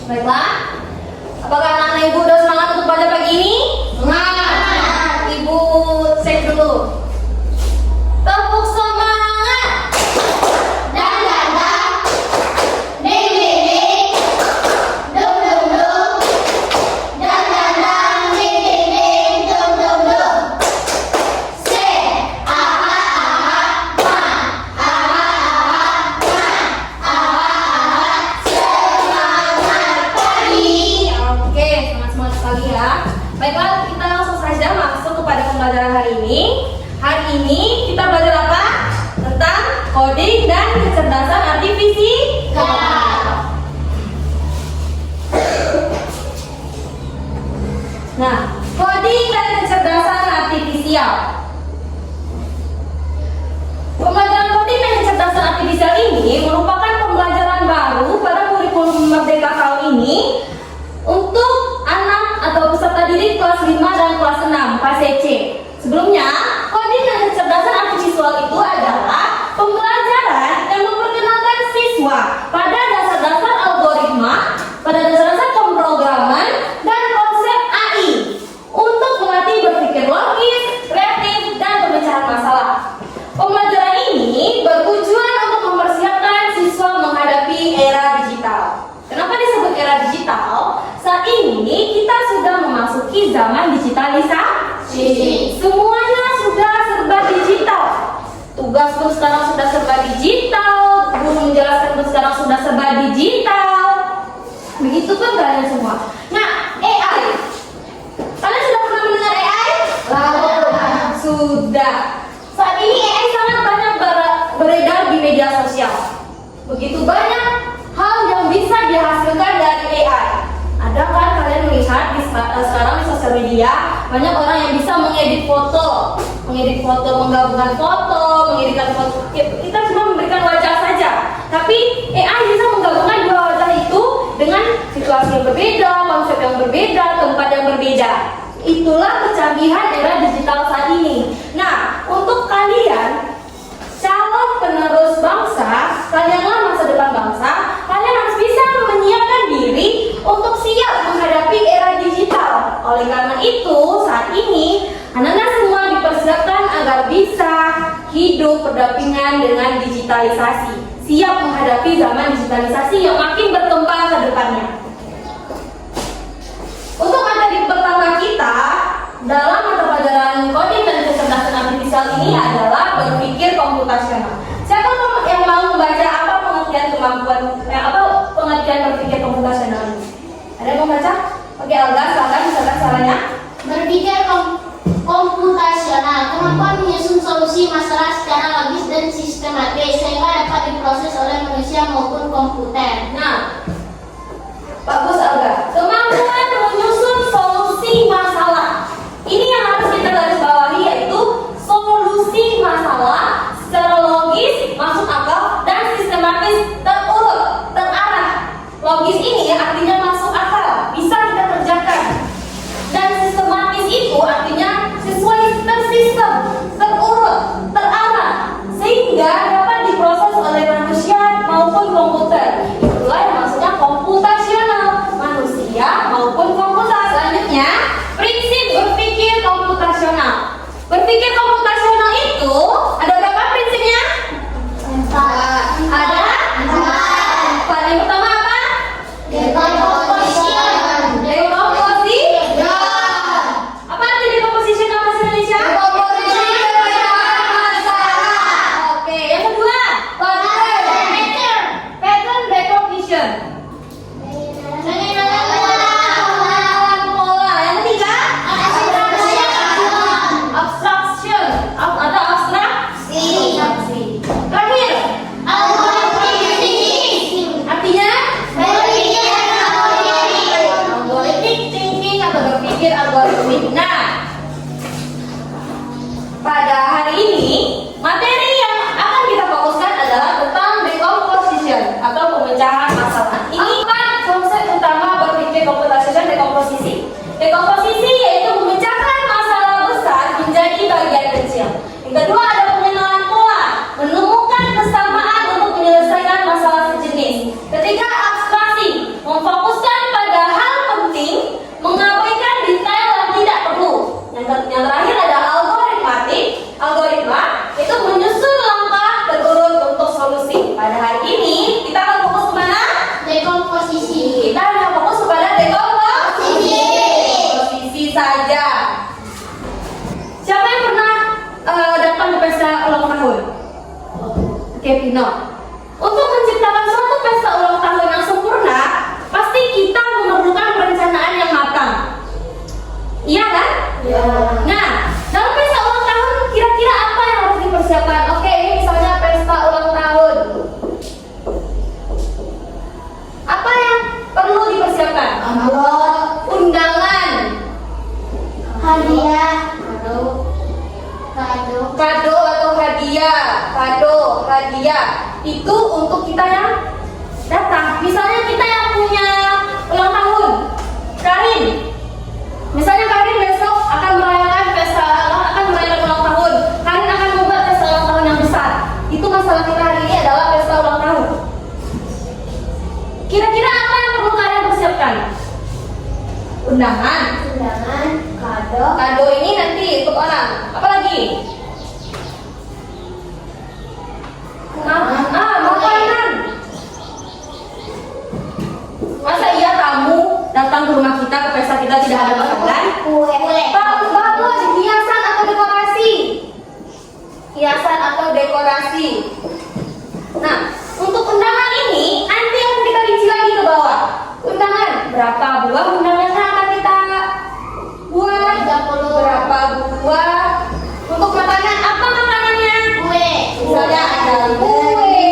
Baiklah. Apakah anak-anak ibu udah semangat untuk belajar pagi ini? Semangat. Ibu cek dulu. Tepuk semangat. Dan dan ding ding ding, dum dum dum, dan ding ding ding, dum dum dum. Say aha aha man, aha semangat pagi. Oke, semangat pagi ya. Baiklah, kita langsung saja masuk kepada pembelajaran hari ini. Hari ini kita belajar apa? Tentang coding dan kecerdasan artifisial. Nah, coding dan kecerdasan artifisial. Pembelajaran coding dan kecerdasan artifisial ini merupakan pembelajaran baru pada kurikulum Merdeka tahun ini untuk anak atau peserta didik kelas 5 dan kelas 6 KCC. Sebelumnya, coding dan kecerdasan artifisial itu adalah pembelajaran yang memperkenalkan siswa pada dasar-dasar algoritma, pada dasar-dasar pemrograman, dan konsep AI untuk melatih berpikir logis, kreatif, dan pemecahan masalah. Pembelajaran ini bertujuan untuk mempersiapkan siswa menghadapi era digital. Kenapa disebut era digital? Saat ini kita sudah memasuki zaman digitalisasi. Semuanya sudah serba digital. Tugas pun sekarang sudah serba digital. Guru menjelaskan pun sekarang sudah serba digital. Begitu kan kalian semua. Nah, AI. Kalian sudah pernah mendengar AI? Sudah. Saat ini AI sangat banyak beredar di media sosial. Begitu banyak hal yang bisa dihasilkan dari AI. Ada kan kalian melihat sekarang di sosial media banyak orang yang bisa mengedit foto, menggabungkan foto, mengeditkan foto. Kita cuma memberikan wajah saja, tapi AI bisa menggabungkan dua wajah itu dengan situasi yang berbeda, konsep yang berbeda, tempat yang berbeda. Itulah kecanggihan era digital saat ini. Nah, untuk kalian calon penerus bangsa, kalianlah masa depan bangsa. Kalian harus bisa menyiapkan diri untuk siap menghadapi era digital. Oleh karena itu, saat ini anak-anak semua dipersiapkan agar bisa hidup berdampingan dengan digitalisasi, siap menghadapi zaman digitalisasi yang makin berkembang ke depannya. Untuk materi pertama kita dalam mata pelajaran coding dan kecerdasan artifisial ini adalah berpikir komputasional. Siapa yang mau membaca apa pengertian berpikir komputasional ini? Ada yang mau baca? Oke, Alga, silakan misalkan caranya. Berpikir komputasional, kemampuan menyusun solusi masalah secara logis dan sistematis sehingga dapat diproses oleh manusia maupun komputer. Nah, bagus Alga. Kemampuan menyusun solusi masalah. Ini yang harus kita garis bawahi, yaitu solusi masalah secara logis, masuk akal, dan sistematis, terurut, terarah. Logis ini artinya masuk akal, bisa kita kerjakan. Dan sistematis itu artinya sesuai tersistem, terurut, terarah, sehingga dapat diproses oleh manusia maupun komputer. Itulah yang maksudnya komputasional. Oke, Pino. Untuk menciptakan suatu pesta ulang tahun yang sempurna, pasti kita memerlukan perencanaan yang matang. Iya kan? Ya. Nah, dalam pesta ulang tahun kira-kira apa yang harus dipersiapkan? Oke, ini misalnya pesta ulang tahun. Apa yang perlu dipersiapkan? Amplop, Undangan, hadiah, kado. kado atau hadiah. Itu untuk kita yang datang. Misalnya kita yang punya ulang tahun, Karin. Misalnya Karin besok akan merayakan ulang tahun. Karin akan membuat pesta ulang tahun yang besar. Itu masalah kita hari ini adalah pesta ulang tahun. Kira-kira apa yang perlu kalian persiapkan? Undangan. Kado. Kado ini nanti untuk orang. Apa lagi? Makanan. Masa iya tamu datang ke rumah kita, ke pesta kita tidak ada makanan? Kue. Bagus, hiasan atau dekorasi. Hiasan atau dekorasi. Nah, untuk undangan ini nanti akan kita rinci lagi ke bawah. Undangan, berapa buah undangannya akan kita buat? 30. Berapa buah? Untuk makanan, apa makanannya? Kue. Misalnya ada kue,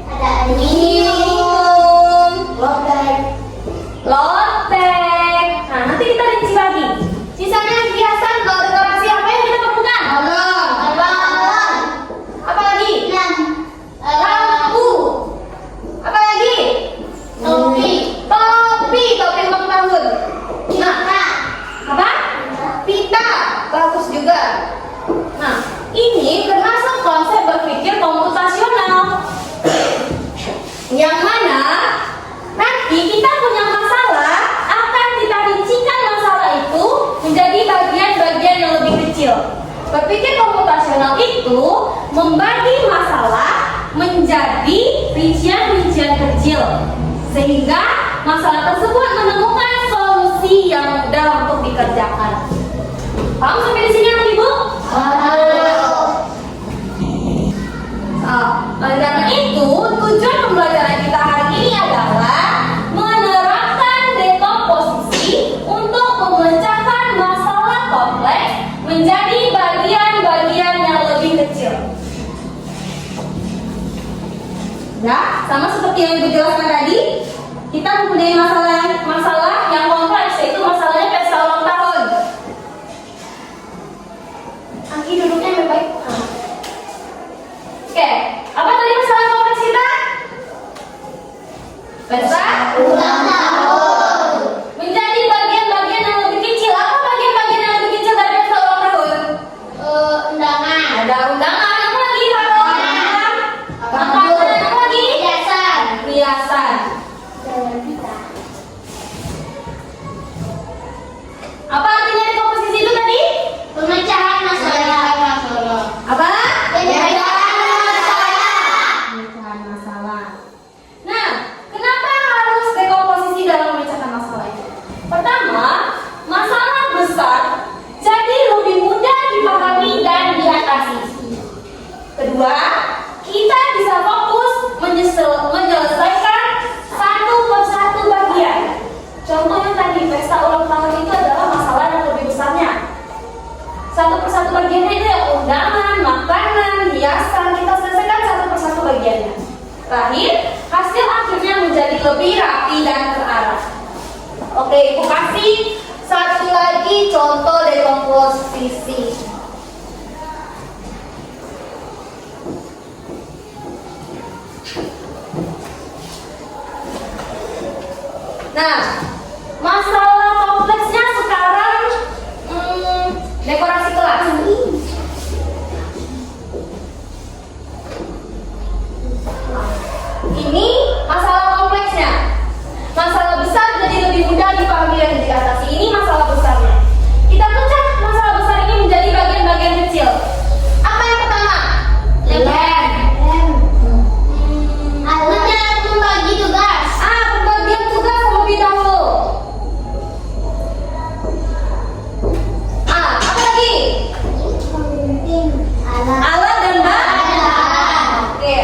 Ada aluminium. minum, Lotek. lotek. Nah, nanti kita rinci lagi. Sisanya hiasan atau dekorasi apa yang kita perlukan? Balon. Apa lagi? Lampu. Apa lagi? Topi. Topi ulang tahun. Nah, apa? Pita. Bagus juga. Nah, ini termasuk konsep berpikir komputasional. Yang mana nanti kita punya masalah, akan kita rincikan masalah itu menjadi bagian-bagian yang lebih kecil. Berpikir komputasional itu membagi masalah menjadi rincian-rincian kecil, sehingga masalah tersebut menemukan solusi yang mudah untuk dikerjakan. Paham sampai di sini anak ibu? Oleh karena itu, tujuan pembelajaran kita hari ini adalah menerapkan dekomposisi untuk memecahkan masalah kompleks menjadi bagian-bagian yang lebih kecil. Ya, sama seperti yang Ibu jelaskan tadi, kita mempunyai masalah yang kompleks, yaitu masalahnya pesta ulang tahun. Anggi duduknya lebih baik. Oke, apa tadi masalah kompleks kita? Pesta Ulang tahun. menjadi bagian-bagian yang lebih kecil. Apa bagian-bagian yang lebih kecil dari pesta ulang tahun? Undangan. Ada undangan, apa lagi? Makanan, apa lagi? Hiasan. Hiasan. Apa artinya dekomposisi itu tadi? Pemecahan masalah. Apa? Pemecahan masalah. Pemecahan masalah. Nah, kenapa harus dekomposisi dalam memecahkan masalah itu? Pertama, masalah besar jadi lebih mudah dipahami dan diatasi. Kedua, kita bisa fokus menyelesaikan satu persatu bagian. Contohnya tadi, pesta ulang tahun itu adalah masalah yang lebih besarnya. Satu persatu bagiannya itu yang undangan, makanan, hiasan. Kita selesaikan satu persatu bagiannya. Terakhir, hasil akhirnya menjadi lebih rapi dan terarah. Oke, Ibu kasih satu lagi contoh dekomposisi. Nah, masalah kompleksnya sekarang dekorasi kelas. Ini masalah kompleksnya. Masalah besar jadi lebih mudah dipahami dan diatasi. Ini masalah besarnya. Kita pecah masalah besar ini menjadi bagian-bagian kecil. Apa yang pertama? Lem. Membagi tugas. Pembagian tugas terlebih dahulu. Apa lagi? Alat. Alat dan bahan. Alat. Oke,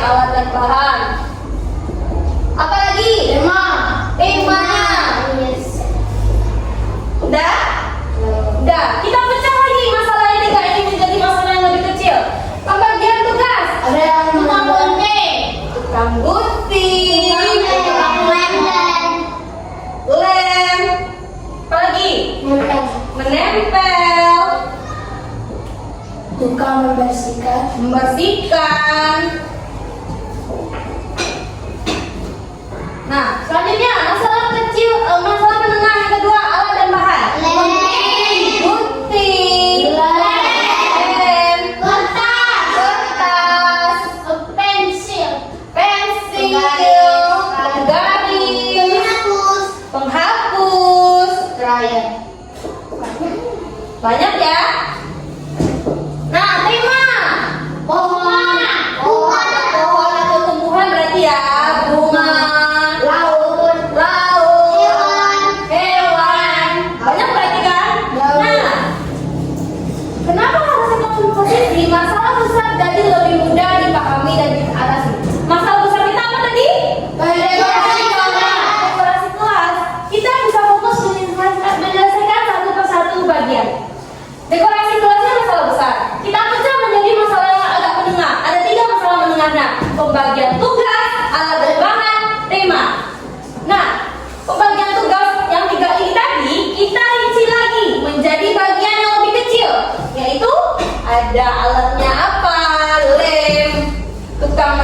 tukang gunting, lem, apa lagi? Menempel, tukang membersihkan. Nah, selanjutnya masalah kecil, masalah menengah yang kedua, alat dan bahan. Gunting, lem, kertas, pensil, penggaris, penghapus, banyak ya. Nah, terima. Pohon atau tumbuhan berarti ya, bunga, hewan, banyak berarti kan? Nah, kenapa harus ekonomi posisi? Masalah besar jadi lebih mudah dipahami dan diatasi. Masalah besar kita apa tadi? Dekorasi kelas. Kita bisa fokus menyelesaikan satu persatu bagian. Dekorasi kelasnya masalah besar. Kita pecah menjadi masalah yang agak menengah. Ada 3 masalah menengahnya: pembagian tugas, alat dan bahan, tema. Nah, pembagian tugas yang 3 ini tadi kita rinci lagi menjadi bagian yang lebih kecil, yaitu ada alatnya apa, lem, tukang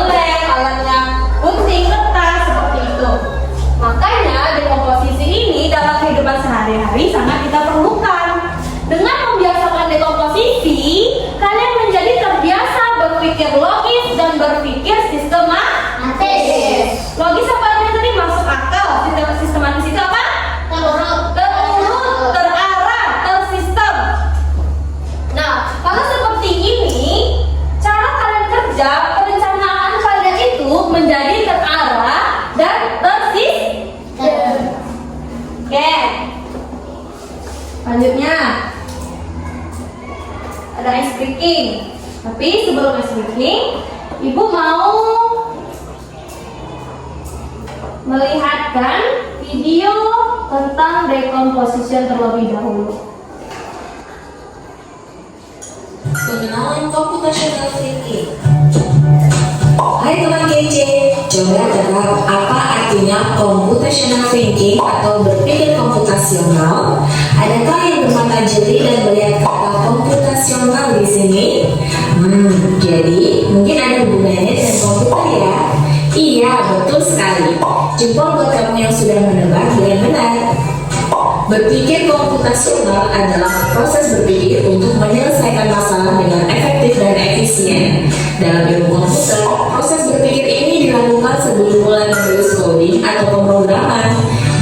lem, alatnya gunting, kertas, seperti itu. Makanya dekomposisi ini dalam kehidupan sehari-hari sangat kita perlukan. Dengan membiasakan dekomposisi, kalian menjadi terbiasa berpikir logis dan berpikir sistematis. Logis apa artinya tadi? Masuk akal. Sistematis itu apa? Terurut, terarah, tersistem. Nah, kalau seperti ini, cara kalian kerja, perencanaan kalian itu menjadi terarah dan tersistem. Oke. Selanjutnya ada ice breaking. Tapi sebelum ice breaking, ibu mau melihatkan video tentang decomposition terlebih dahulu. Pengenalan computational thinking. Hai teman kece, coba tebak apa artinya computational thinking atau berpikir komputasional? Adakah yang bermata jeli dan melihat kata komputasional di sini? Jadi mungkin ada hubungannya dengan komputer ya? Iya, betul sekali. Jempol buat kamu yang sudah menebak dengan benar. Berpikir komputasional adalah proses berpikir untuk menyelesaikan masalah dengan efektif dan efisien. Dalam ilmu komputer, proses berpikir ini dilakukan sebelum mulai menulis coding atau pemrograman.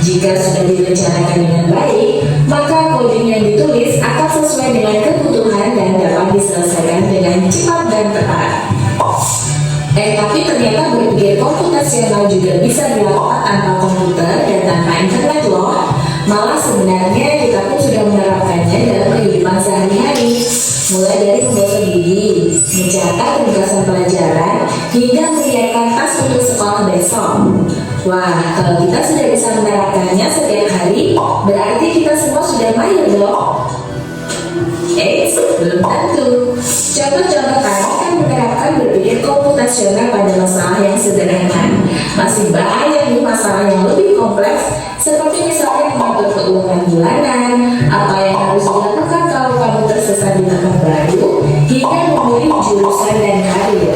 Jika sudah direncanakan dengan baik, maka coding yang ditulis akan sesuai dengan kebutuhan dan dapat diselesaikan dengan cepat dan tepat. Tapi ternyata berpikir komputasional juga bisa dilakukan tanpa komputer dan tanpa internet loh. Malah sebenarnya kita pun sudah menerapkannya dalam kehidupan sehari-hari, mulai dari membuat gigi, mencatat tugasan pelajaran, hingga menyiapkan tas untuk sekolah besok. Wah, kalau kita sudah bisa menerapkannya setiap hari, berarti kita semua sudah mahir dong. Belum tentu. Contoh-contoh kami kan menerapkan berpikir komputasional pada masalah yang sederhana. Masih banyak nih masalah yang lebih kompleks, seperti misalnya mengatur keuangan bulanan, apa yang harus dilakukan kalau kamu tersesat di tempat baru, hingga memilih jurusan dan karir.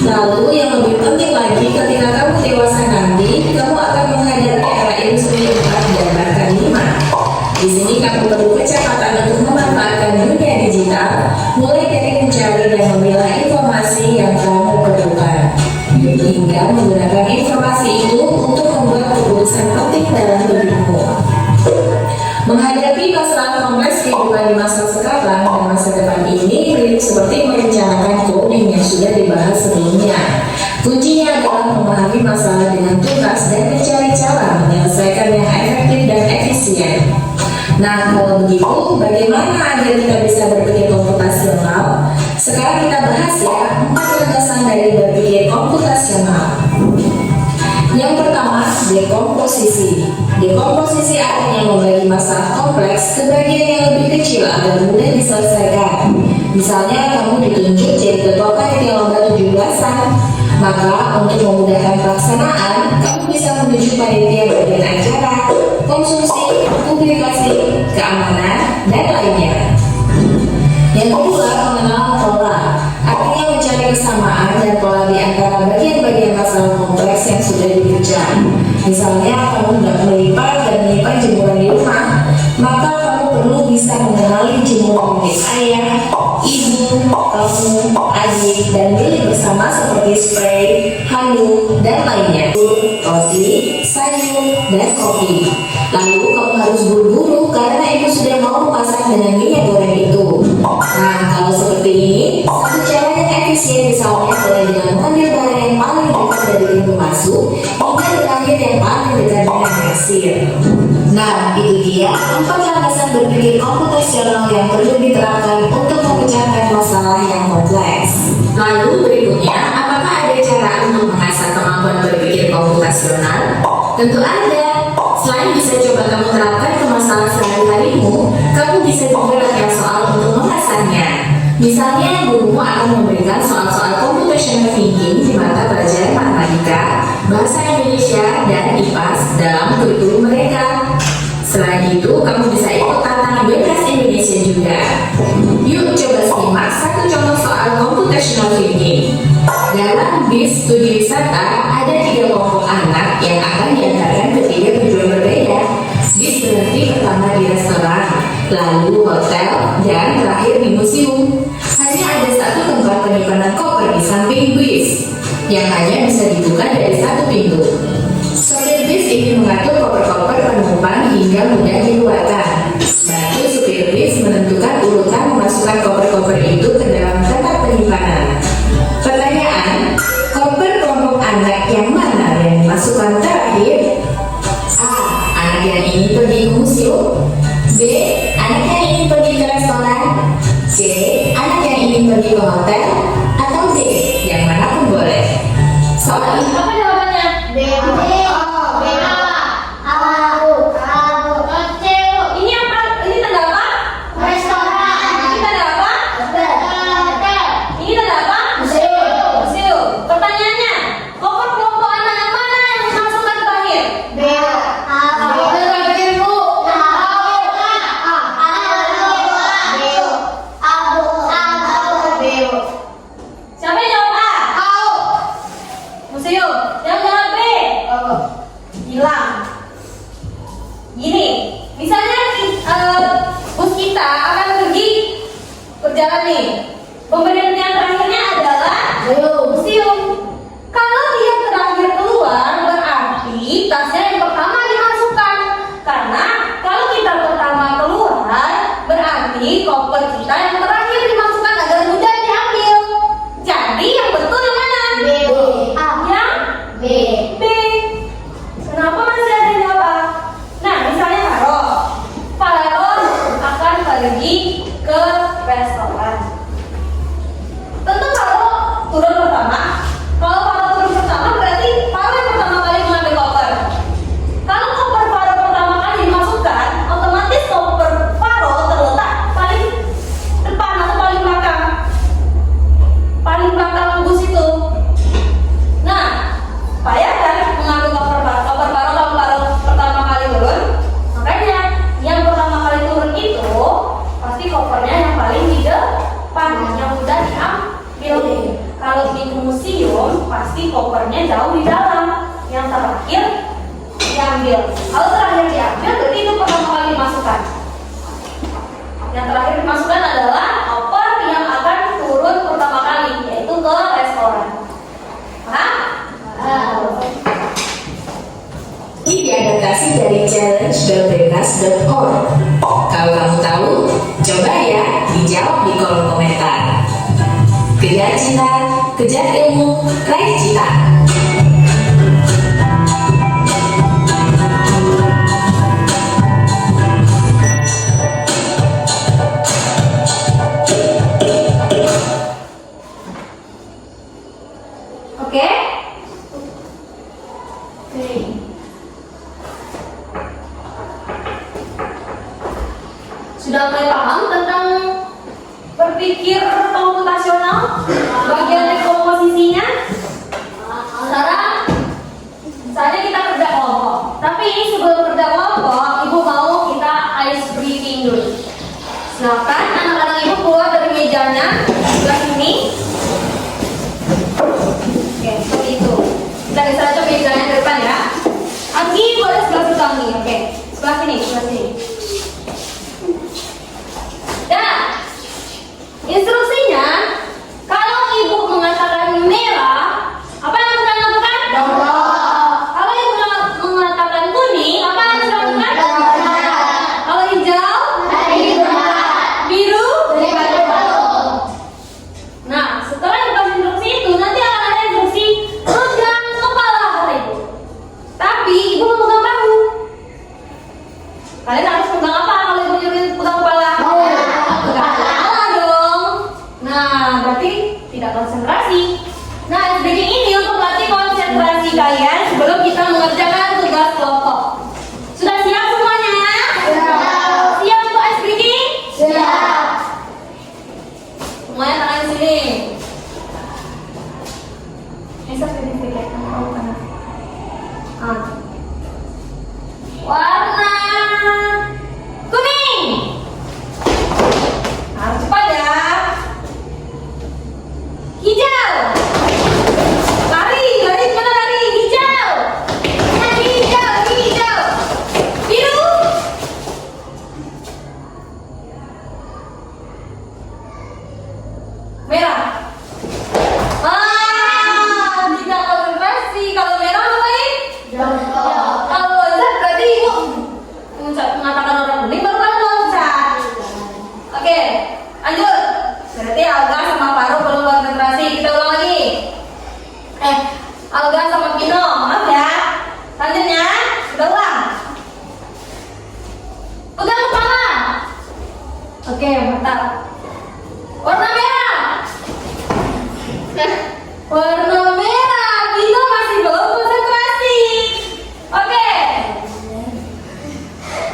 Lalu yang lebih penting lagi, ketika kamu dewasa nanti, kamu akan menghadapi era industri 4 dan bahkan 5. Di sini kamu perlu kecepatan untuk memanfaatkan dunia digital, mulai dari mencari dan memilah informasi yang kamu perlukan, hingga menggunakan informasi itu untuk membuat keputusan penting dalam hidupmu. Menghadapi masalah kompleks kehidupan di masa sekarang dan masa depan ini mirip seperti merencanakan coding yang sudah dibahas sebelumnya. Kuncinya adalah memahami masalah dengan tuntas dan mencari cara menyelesaikan yang efektif dan efisien. Nah, kalau begitu, bagaimana agar kita bisa berpikir komputasional? Sekarang kita bahas ya 4 landasan dari berpikir komputasional. Yang pertama, dekomposisi. Dekomposisi artinya membagi masalah kompleks ke bagian yang lebih kecil agar mudah diselesaikan. Misalnya, kamu ditunjuk jadi ketua panitia lomba 17-an. Maka untuk memudahkan pelaksanaan, kamu bisa menuju panitia bagian acara, konsumsi, publikasi, keamanan, dan lainnya. Yang kedua, mengenal pola. Artinya mencari kesamaan dan pola di antara bagian-bagian masalah kompleks yang sudah dikerjakan. Misalnya, kamu tidak melipat dan menyimpan jemuran di rumah, maka kamu perlu bisa mengenali jemuran milik ayah, ibu, kamu, adik, dan milik bersama seperti spray, handuk, dan lainnya. Roti, sayur, dan kopi. Lalu kamu harus buru-buru karena ibu sudah mau memasak dengan minyak goreng itu. Nah, kalau seperti ini, satu cara yang efisien misalnya adalah dengan mengambil barang yang paling dekat dari pintu masuk hingga terakhir yang paling dekat dengan kasir. Nah, itu dia 4 landasan berpikir komputasional yang perlu diterapkan untuk memecahkan masalah yang kompleks. Lalu berikutnya, apakah ada cara untuk mengasah kemampuan berpikir komputasional? Tentu ada. Selain bisa coba kamu terapkan ke masalah sehari-harimu, kamu bisa juga latihan soal untuk mengasahnya. Misalnya, gurumu akan memberikan soal-soal computational thinking di mata pelajaran matematika, bahasa Indonesia, dan IPAS dalam kurikulum mereka. Selain itu, kamu bisa ikut tantangan Webcast Indonesia juga. Yuk coba simak satu contoh soal computational thinking. Dalam bis studi wisata, ada 3 kelompok anak yang akan diantarkan ke 3 tujuan berbeda. Bis berhenti pertama di restoran, lalu hotel, dan terakhir di museum. Hanya ada satu tempat penyimpanan koper di samping bis, yang hanya bisa dibuka dari satu pintu. Sopir bis ingin mengatur koper-koper penumpang hingga mudah dikeluarkan. Lalu supir bis menentukan urutan memasukkan koper-koper itu ke dalam tempat penyimpanan. Pertanyaan, koper kelompok anak yang mana yang dimasukkan terakhir? A. Anak yang ingin pergi ke museum. B. Anak yang ingin pergi ke restoran. C. Anak yang ingin pergi ke hotel. Atau D. Yang manapun boleh. Soal ini Apa jawabannya? B. Ini apa? Ini tanda apa? Ini tanda apa? Ini tanda apa? Museum. Pertanyaannya, koper kelompok anak yang mana yang dimasukkan terakhir? Siapa yang jawab A? Museum. Yang jawab B? Hilang. Gini, misalnya bus kita akan pergi berjalan nih. Pemberian yang terakhirnya adalah museum. Kalau dia terakhir keluar, berarti tasnya yang pertama dimasukkan. Karena kalau kita pertama keluar, berarti koper kita yang terakhir dimasukkan agar mudah diambil. Jadi yang betul yang mana? Yang B. Kenapa masih ada yang jawab A? Nah, misalnya Farol akan pergi ke restoran. Tentu Farol turun pertama. Kalau Farol turun pertama, berarti Farol yang pertama kali mengambil koper. Kalau koper Farol pertama kali dimasukkan, otomatis koper Farol terletak paling depan atau paling belakang. Paling belakang bus itu. Nah, payah kan mengambil koper Farol kalau Farol pertama kali turun. Makanya yang pertama kali turun itu pasti kopernya yang paling di depan, yang mudah diambil. Kalau di museum pasti kopernya jauh di dalam, yang terakhir diambil. Kalau terakhir diambil berarti itu pertama kali dimasukkan. Yang terakhir dimasukkan adalah koper yang akan turun pertama kali, yaitu ke restoran. Paham? Ini diadaptasi dari challenge.bebas.org. Kalau kamu tahu, coba ya dijawab di kolom komentar. Kejar cinta, kejar ilmu, raih cita. Oke? Sudah mulai paham tentang berpikir komputasional? Bagian komposisinya? Tapi sebelum kerja kelompok, ibu mau kita ice breathing dulu. Silakan anak-anak ibu keluar dari mejanya sebelah sini. Oke, seperti itu. Kita geser aja mejanya ke depan ya. Anggi boleh sebelah situ Anggi. Oke, sebelah sini, sebelah sini. Dan instruksinya, kalau ibu mengatakan merah, apa yang harus kalian lakukan? Kalau ibu mengatakan kuning, apa yang harus kalian lakukan? Kalau hijau, biru. Nah, setelah dikasih instruksi itu, nanti akan ada instruksi pegang kepala kata ibu. Tapi ibu memegang bahu. Kalian harus pegang apa kalau ibu nyuruh pegang kepala? Pegang kepala dong. Nah, berarti tidak konsentrasi. Nah, ice breathing ini untuk melatih konsentrasi kalian sebelum kita mengerjakan tugas kelompok. Sudah siap semuanya? Siap untuk ice breathing? Semuanya tangan di sini. Sertifikat kamu mana? Warna kuning. Harus cepat ya. Hijau. Lari mana lari? Hijau. Hijau. Biru. Merah. Tidak konsentrasi. Kalau merah ngapain? Kalau loncat berarti ibu mengatakan orang kuning baru kan loncat. Oke, lanjut. Berarti Alga sama Faru belum konsentrasi. Kita ulang lagi. Alga sama Pino, maaf ya. Lanjutnya, kita ulang. Pegang kepala. Oke, mantap. Warna merah. Warna merah. Pino masih belum konsentrasi. Oke.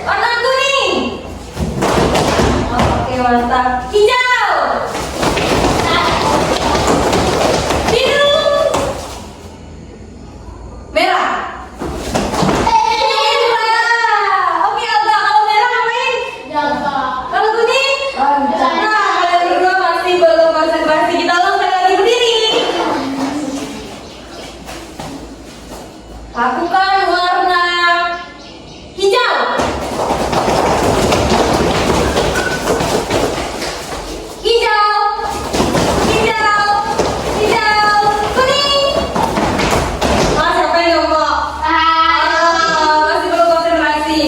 Warna kuning. Oke, mantap. Hijau. Biru. Merah. Merah. Oke, Alga, kalau merah ngapain? Kalau kuning? Nah, kalian berdua masih belum konsentrasi. Kita ulang sekali lagi, berdiri. Lakukan warna hijau. Hijau. Kuning. Siapa yang ngomong? Masih belum konsentrasi.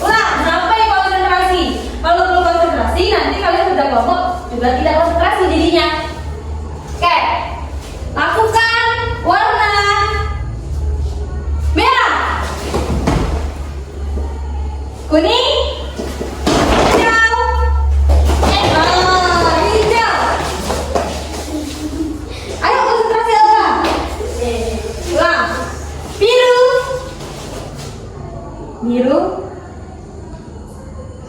Ulang, sampai konsentrasi. Kalau belum konsentrasi, nanti kalian sudah kelompok juga tidak konsentrasi jadinya. Oke. Lakukan warna merah. Kuning. Hijau. Hijau. Ayo konsentrasi Alga. Ulang. Biru.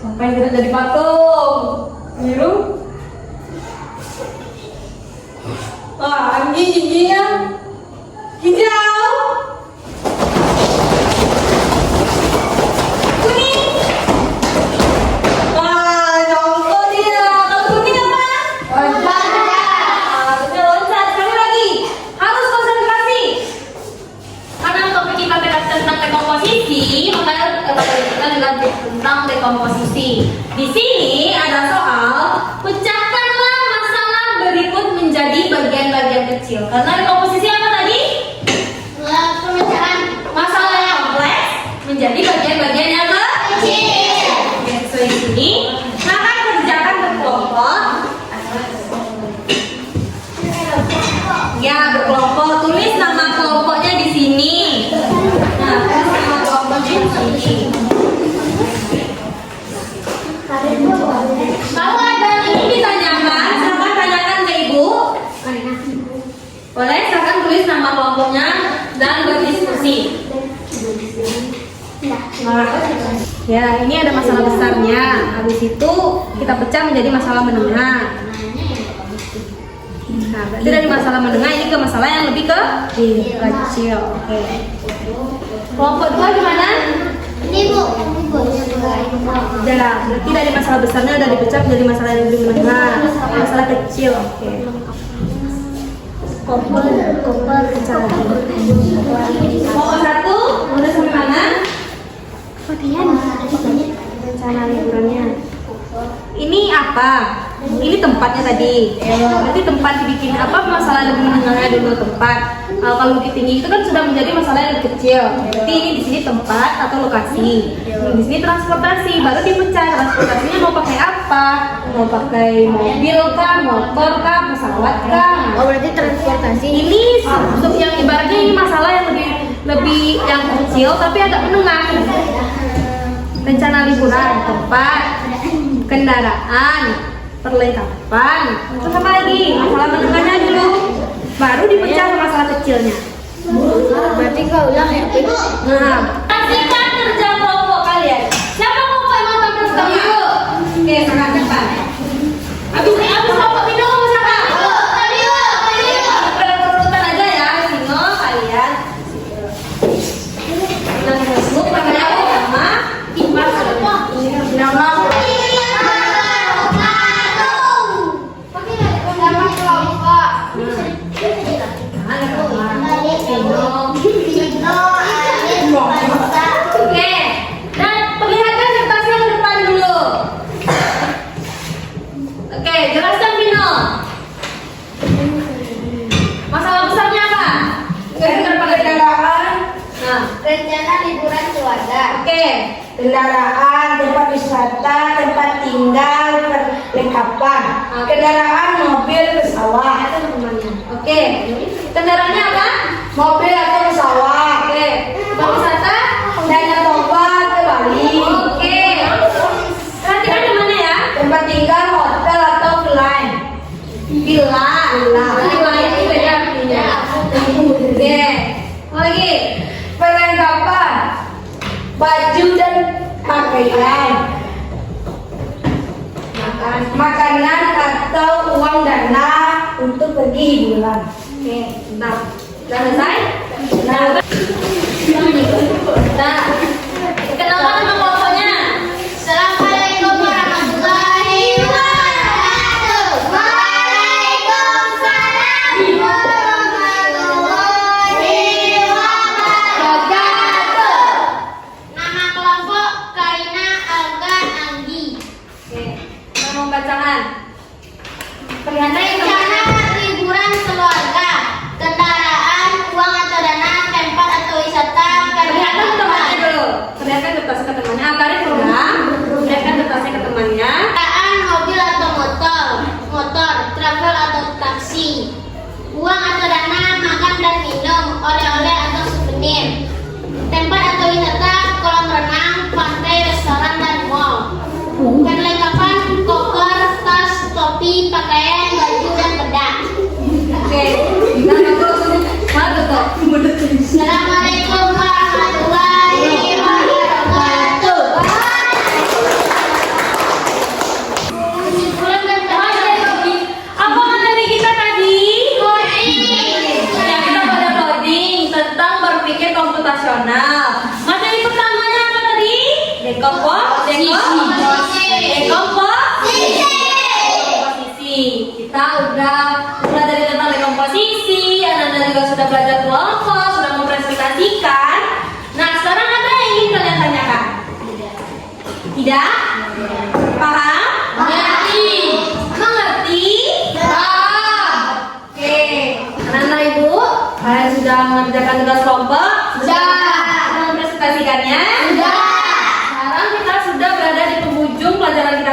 Sampai kita jadi patung. Biru. Anggi giginya. Hijau. Kuning. Nyongkok dia. Kalau kuning apa? Kita loncat. Sekali lagi. Harus konsentrasi. Karena topik kita tentang dekomposisi, makanya kita juga tentang dekomposisi. Di sini ada soal pecahkanlah masalah berikut menjadi bagian-bagian kecil. Karena dekomposisi apa tadi? Pemecahan Masalah yang kompleks menjadi bagian-bagian yang kecil. Oke, sesuai di sini. Maka kerjakan berkelompok. Ya, berkelompok. Tulis nama kelompoknya di sini. Nah, tulis nama kelompoknya di sini. Kalau ada ini ditanyakan, silakan tanyakan ke ibu. Boleh, silakan tulis nama kelompoknya dan berdiskusi. Ya, ini ada masalah besarnya. Habis itu kita pecah menjadi masalah menengah. Nah, berarti dari masalah menengah ini ke masalah yang lebih kecil. Oke. Kelompok 2 gimana? Ini Bu. Udah, berarti dari masalah besarnya udah dipecah menjadi masalah yang lebih menengah, masalah kecil. Oke. Pokok satu, udah sampai mana? Rencana liburannya. Ini apa? Ini tempatnya tadi. Berarti tempat dibikin apa? Masalah lebih menengahnya dulu tempat. Kalau bukit tinggi itu kan sudah menjadi masalah yang lebih kecil. Berarti ini di sini tempat atau lokasi. Di sini transportasi. Baru dipecah. Transportasinya mau pakai apa? Mau pakai mobil kah, motor kah, pesawat kah? Oh, berarti transportasi. Ini untuk yang ibaratnya ini masalah yang lebih yang kecil tapi agak menengah. Rencana liburan, tempat, kendaraan, perlengkapan, terus apa lagi? Masalah menengahnya dulu, baru dipecah ke masalah kecilnya. Berarti kau ulang ya? Nah, kasihkan kerja kelompok kalian. Siapa kelompok yang mau tampil sekali dulu? Oke, sekarang depan. Abis kelompok minum kamu siapa? Berurutan aja ya, Sino kalian. Yang masuk namanya apa? Nama, Imas, nama. Oke, dan perlihatkan kertasnya ke depan dulu. Oke, jelaskan Vino. Masalah besarnya apa? Kendaraan, Nah, Rencana liburan keluarga. oke. kendaraan, tempat wisata, tempat tinggal, perlengkapan. Kendaraan, mobil, pesawat. Itu temannya. Oke. Kendaraannya apa? Mobil atau pesawat. Oke. Tempat wisata? Danau Toba ke Bali. Oke. Perhatikan di mana ya? Tempat tinggal, hotel atau villa. Villa. Villa itu beda artinya. Oke. Apa lagi? Perlengkapan, baju dan pakaian. Makanan atau uang dana untuk pergi hiburan. Oke, bentar. Sudah selesai? Nah, kenalkan nama kelompoknya. Assalamualaikum warahmatullahi wabarakatuh. Waalaikumsalam warahmatullahi wabarakatuh. Nama kelompok Karina Alga Anggi. Oke, nama bacaan. Rencana liburan keluarga, kendaraan, uang atau dana, tempat atau wisata, Perlihatkan ke temannya dulu. Perlihatkan kertasnya ke temannya. Karin udah. Perlihatkan kertasnya ke temannya. kendaraan, mobil atau motor, travel atau taksi, uang atau dana, makan dan minum, oleh-oleh atau souvenir, tempat atau wisata, kolam renang, pantai, restoran dan mall, perlengkapan, koper, tas, topi, pakaian, baju dan bedak. Oke. Nah, langsung mana tuh? Assalamualaikum warahmatullahi wabarakatuh. Kesimpulan dan Apa materi kita tadi? Ya, kita pada coding tentang berpikir komputasional. Materi pertamanya apa tadi? Dekomposisi. Kita udah belajar tentang dekomposisi. Anda juga sudah belajar kelompok, sudah mempresentasikan. Nah, sekarang ada yang ingin kalian tanyakan? Tidak? Paham? Mengerti? Mengerti? Paham? Oke. Anak-anak ibu, kalian sudah mengerjakan tugas kelompok? Sudah mempresentasikannya? Sudah. Sekarang kita sudah berada di penghujung pelajaran kita